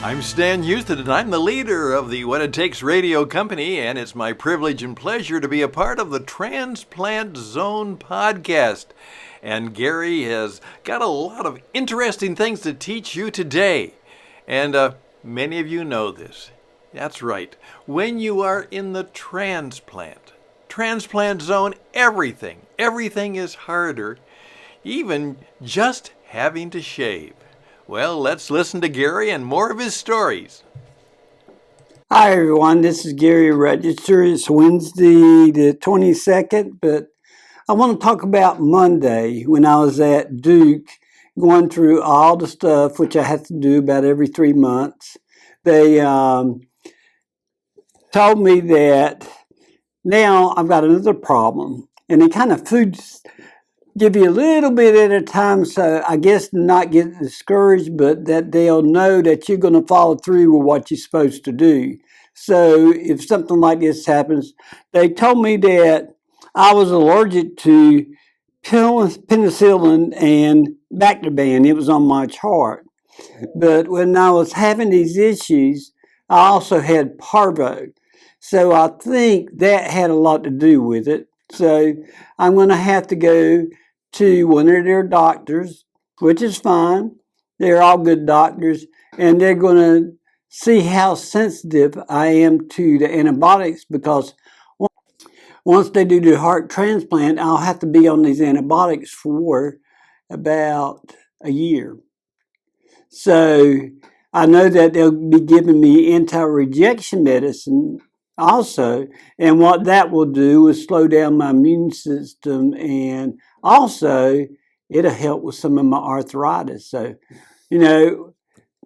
I'm Stan Houston, and I'm the leader of the What It Takes radio company, and it's my privilege and pleasure to be a part of the Transplant Zone podcast. And Gary has got a lot of interesting things to teach you today. And many of you know this. That's right. When you are in the transplant zone, everything is harder, even just having to shave. Well, let's listen to Gary and more of his stories. Hi, everyone. This is Gary Register. It's Wednesday the 22nd, but I want to talk about Monday when I was at Duke going through all the stuff, which I have to do about every 3 months. They told me that now I've got another problem, and they kind of give you a little bit at a time, so I guess not get discouraged, but that they'll know that you're going to follow through with what you're supposed to do. So if something like this happens, they told me that I was allergic to penicillin and Bactroban. It was on my chart. But when I was having these issues, I also had parvo. So I think that had a lot to do with it. So I'm going to have to go to one of their doctors, which is fine. They're all good doctors, and they're going to see how sensitive I am to the antibiotics, because once they do the heart transplant, I'll have to be on these antibiotics for about a year. So I know that they'll be giving me anti-rejection medicine also, and what that will do is slow down my immune system, and also it'll help with some of my arthritis. So,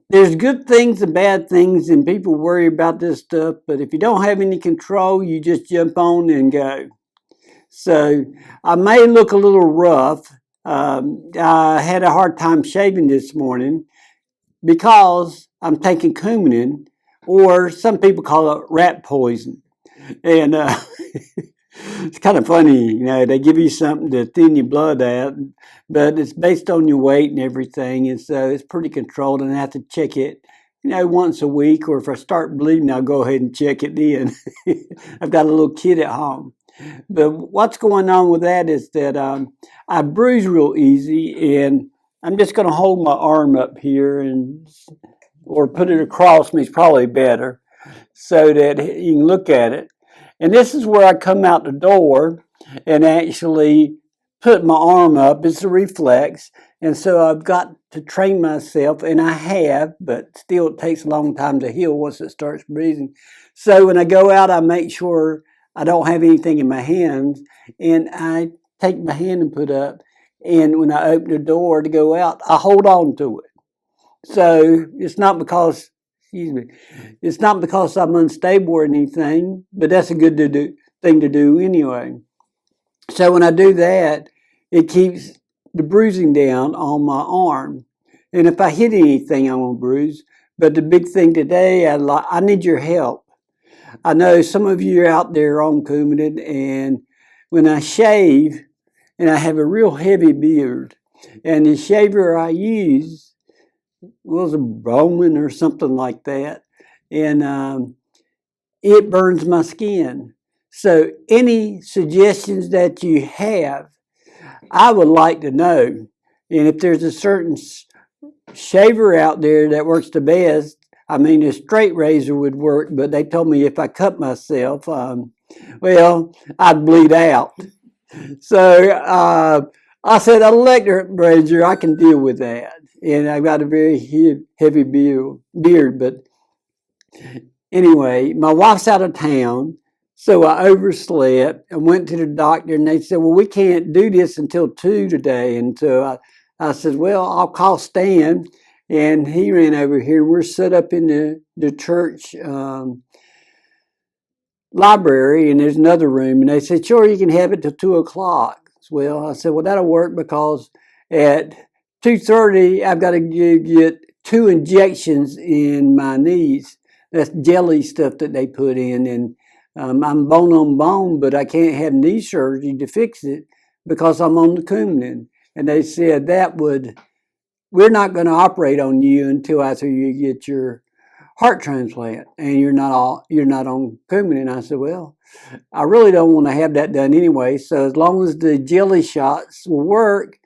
there's good things and bad things, and people worry about this stuff, but if you don't have any control, you just jump on and go. So I may look a little rough. I had a hard time shaving this morning because I'm taking Coumadin, or some people call it rat poison. And it's kind of funny, they give you something to thin your blood out, but it's based on your weight and everything, and so it's pretty controlled, and I have to check it, once a week, or if I start bleeding, I'll go ahead and check it then. I've got a little kid at home. But what's going on with that is that I bruise real easy, and I'm just going to hold my arm up here or put it across me is probably better, so that you can look at it. And this is where I come out the door and actually put my arm up. It's a reflex. And so I've got to train myself, and I have, but still it takes a long time to heal once it starts breathing. So when I go out, I make sure I don't have anything in my hands, and I take my hand and put up. And when I open the door to go out, I hold on to it. So it's not because I'm unstable or anything, but that's a good thing to do anyway. So when I do that, it keeps the bruising down on my arm. And if I hit anything, I'm going to bruise. But the big thing today, I need your help. I know some of you are out there on Coumadin, and when I shave, and I have a real heavy beard, and the shaver I use was a Bowman or something like that, and it burns my skin. So any suggestions that you have, I would like to know. And if there's a certain shaver out there that works the best, a straight razor would work, but they told me if I cut myself, I'd bleed out. So I said, an electric razor, I can deal with that. And I've got a very heavy beard. But anyway, my wife's out of town, so I overslept and went to the doctor, and they said, well, we can't do this until 2 today. And so I said, well, I'll call Stan. And he ran over here. We're set up in the church library, and there's another room. And they said, sure, you can have it till 2 o'clock. Well, I said, well, that'll work, because at 2:30, I've got to get 2 injections in my knees. That's jelly stuff that they put in. And I'm bone on bone, but I can't have knee surgery to fix it because I'm on the Coumadin. And they said we're not going to operate on you until after you get your heart transplant, and you're not on Coumadin. And I said, well, I really don't want to have that done anyway. So as long as the jelly shots will work,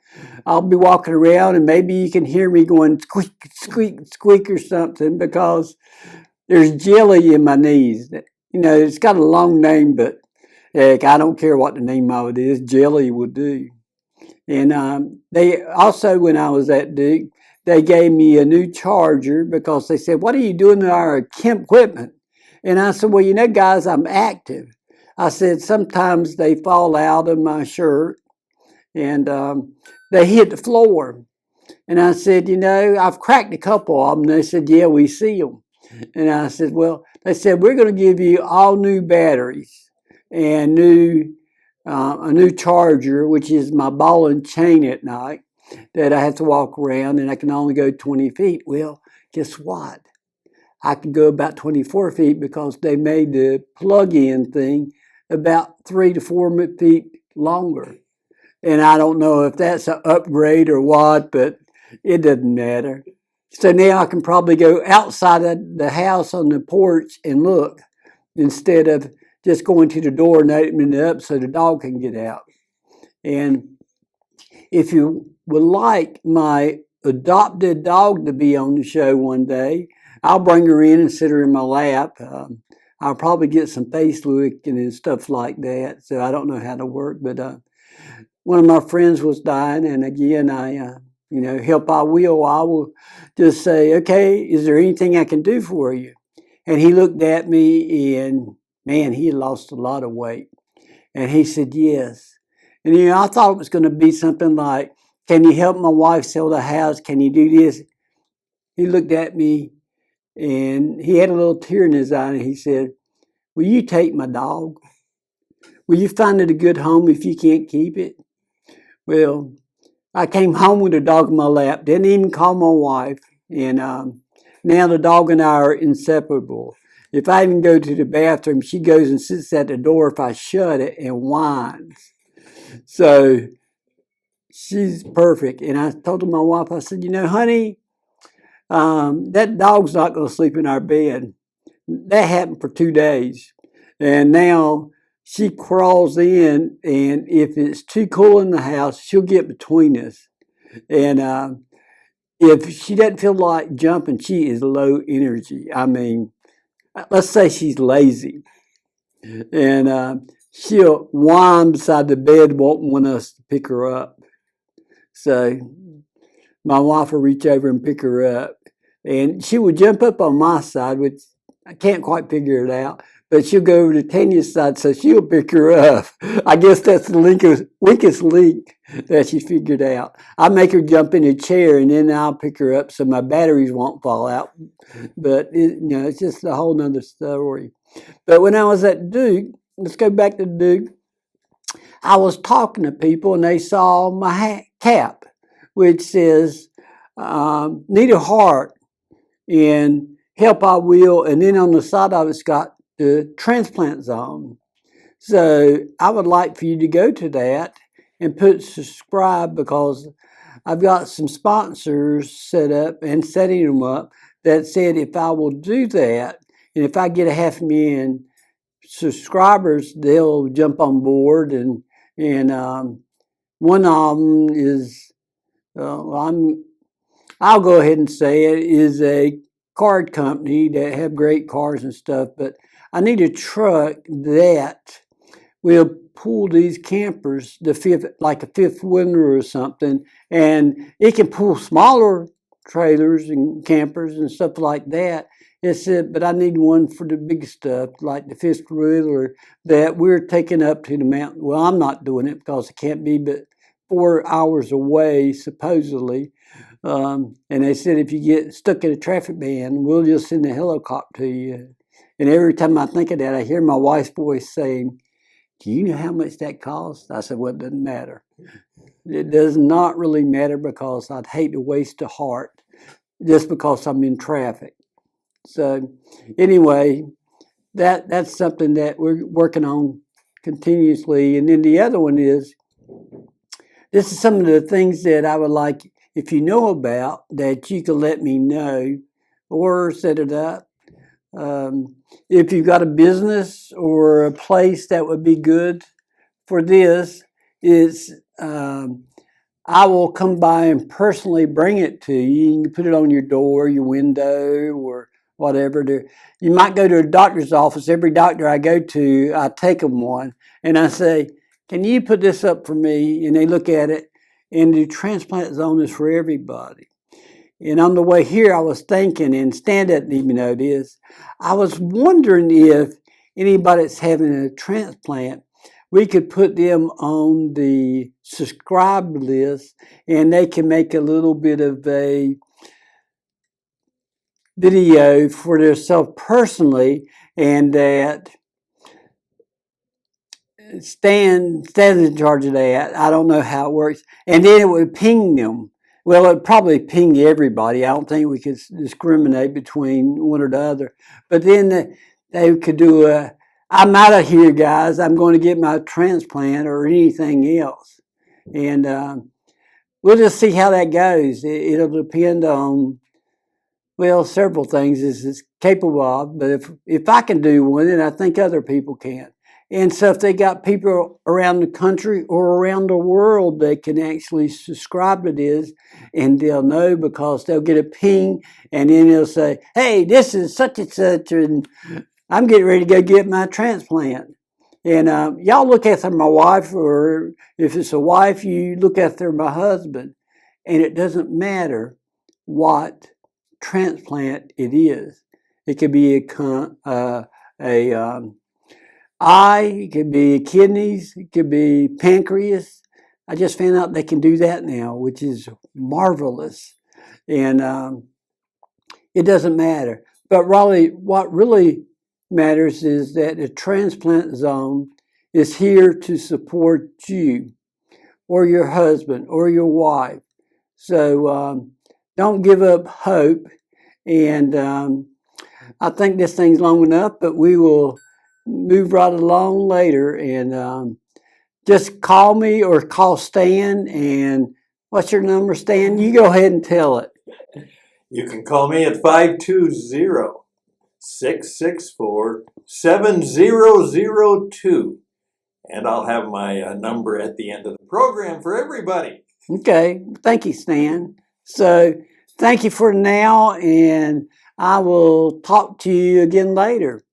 I'll be walking around and maybe you can hear me going squeak, squeak, squeak or something because there's jelly in my knees. It's got a long name, but heck, I don't care what the name of it is. Jelly will do. And they also, when I was at Duke, they gave me a new charger because they said, what are you doing to our camp equipment? And I said, well, guys, I'm active. I said, sometimes they fall out of my shirt and they hit the floor. And I said, I've cracked a couple of them. And they said, yeah, we see them. And I said, well, they said, we're going to give you all new batteries and a new charger, which is my ball and chain at night that I have to walk around and I can only go 20 feet. Well, guess what? I can go about 24 feet because they made the plug-in thing about 3 to 4 feet longer. And I don't know if that's an upgrade or what, but it doesn't matter. So now I can probably go outside of the house on the porch and look instead of just going to the door and opening it up so the dog can get out. And if you would like my adopted dog to be on the show one day, I'll bring her in and sit her in my lap. I'll probably get some face licking and stuff like that. So I don't know how to work, but one of my friends was dying, and again, I help I will just say, okay, is there anything I can do for you? And he looked at me, and man, he had lost a lot of weight. And he said, yes. And I thought it was going to be something like, can you help my wife sell the house? Can you do this? He looked at me, and he had a little tear in his eye, and he said, will you take my dog? Will you find it a good home if you can't keep it? Well, I came home with the dog in my lap, didn't even call my wife, and now the dog and I are inseparable. If I even go to the bathroom, she goes and sits at the door if I shut it and whines. So she's perfect. And I told my wife, I said, honey, that dog's not going to sleep in our bed. That happened for 2 days. And now she crawls in, and if it's too cool in the house, she'll get between us. And if she doesn't feel like jumping, she is low energy. I mean, let's say she's lazy. And she'll whine beside the bed, won't want us to pick her up. So my wife will reach over and pick her up. And she would jump up on my side, which I can't quite figure it out. But she'll go over to Tanya's side, so she'll pick her up. I guess that's the weakest link that she figured out. I make her jump in a chair, and then I'll pick her up so my batteries won't fall out. But it's just a whole nother story. But when I was at Duke, let's go back to Duke. I was talking to people, and they saw my cap, which says "Need a Heart" and "Help I Will," and then on the side of it's got the transplant zone. So I would like for you to go to that and put subscribe because I've got some sponsors set up and setting them up that said if I will do that and if I get 500,000 subscribers, they'll jump on board. And one of them is I'll go ahead and say it is a card company that have great cars and stuff, but I need a truck that will pull these campers, like a fifth wheeler or something, and it can pull smaller trailers and campers and stuff like that. But I need one for the big stuff, like the fifth wheeler that we're taking up to the mountain. Well, I'm not doing it because it can't be but 4 hours away, supposedly. And they said if you get stuck in a traffic ban, we'll just send a helicopter to you. And every time I think of that, I hear my wife's voice saying, do you know how much that costs? I said, well, it doesn't matter. It does not really matter because I'd hate to waste a heart just because I'm in traffic. So anyway, that's something that we're working on continuously. And then the other one is, this is some of the things that I would like, if you know about, that you can let me know or set it up. If you've got a business or a place that would be good for this, it's I will come by and personally bring it to you. You can put it on your door, your window, or whatever. You might go to a doctor's office. Every doctor I go to, I take them one, and I say, "Can you put this up for me?" And they look at it, and the transplant zone is for everybody. And on the way here, I was thinking, and Stan doesn't even know this, I was wondering if anybody that's having a transplant, we could put them on the subscribe list and they can make a little bit of a video for themselves personally, and that Stan's in charge of that. I don't know how it works. And then it would ping them. Well, it'd probably ping everybody. I don't think we could discriminate between one or the other. But then they could do I'm out of here, guys. I'm going to get my transplant or anything else. And we'll just see how that goes. It'll depend on, well, several things is capable of. But if I can do one, then I think other people can. And so if they got people around the country or around the world that can actually subscribe to this, and they'll know because they'll get a ping and then they'll say, "Hey, this is such and such, and I'm getting ready to go get my transplant." And y'all look after my wife, or if it's a wife, you look after my husband. And it doesn't matter what transplant it is. It could be a eye, it could be kidneys, it could be pancreas. I just found out they can do that now, which is marvelous. And it doesn't matter. But really, what really matters is that the transplant zone is here to support you or your husband or your wife. So don't give up hope. And I think this thing's long enough, but we will move right along later. And just call me or call Stan. And what's your number, Stan? You go ahead and tell it. You can call me at 520-664-7002. And I'll have my number at the end of the program for everybody. Okay. Thank you, Stan. So thank you for now, and I will talk to you again later.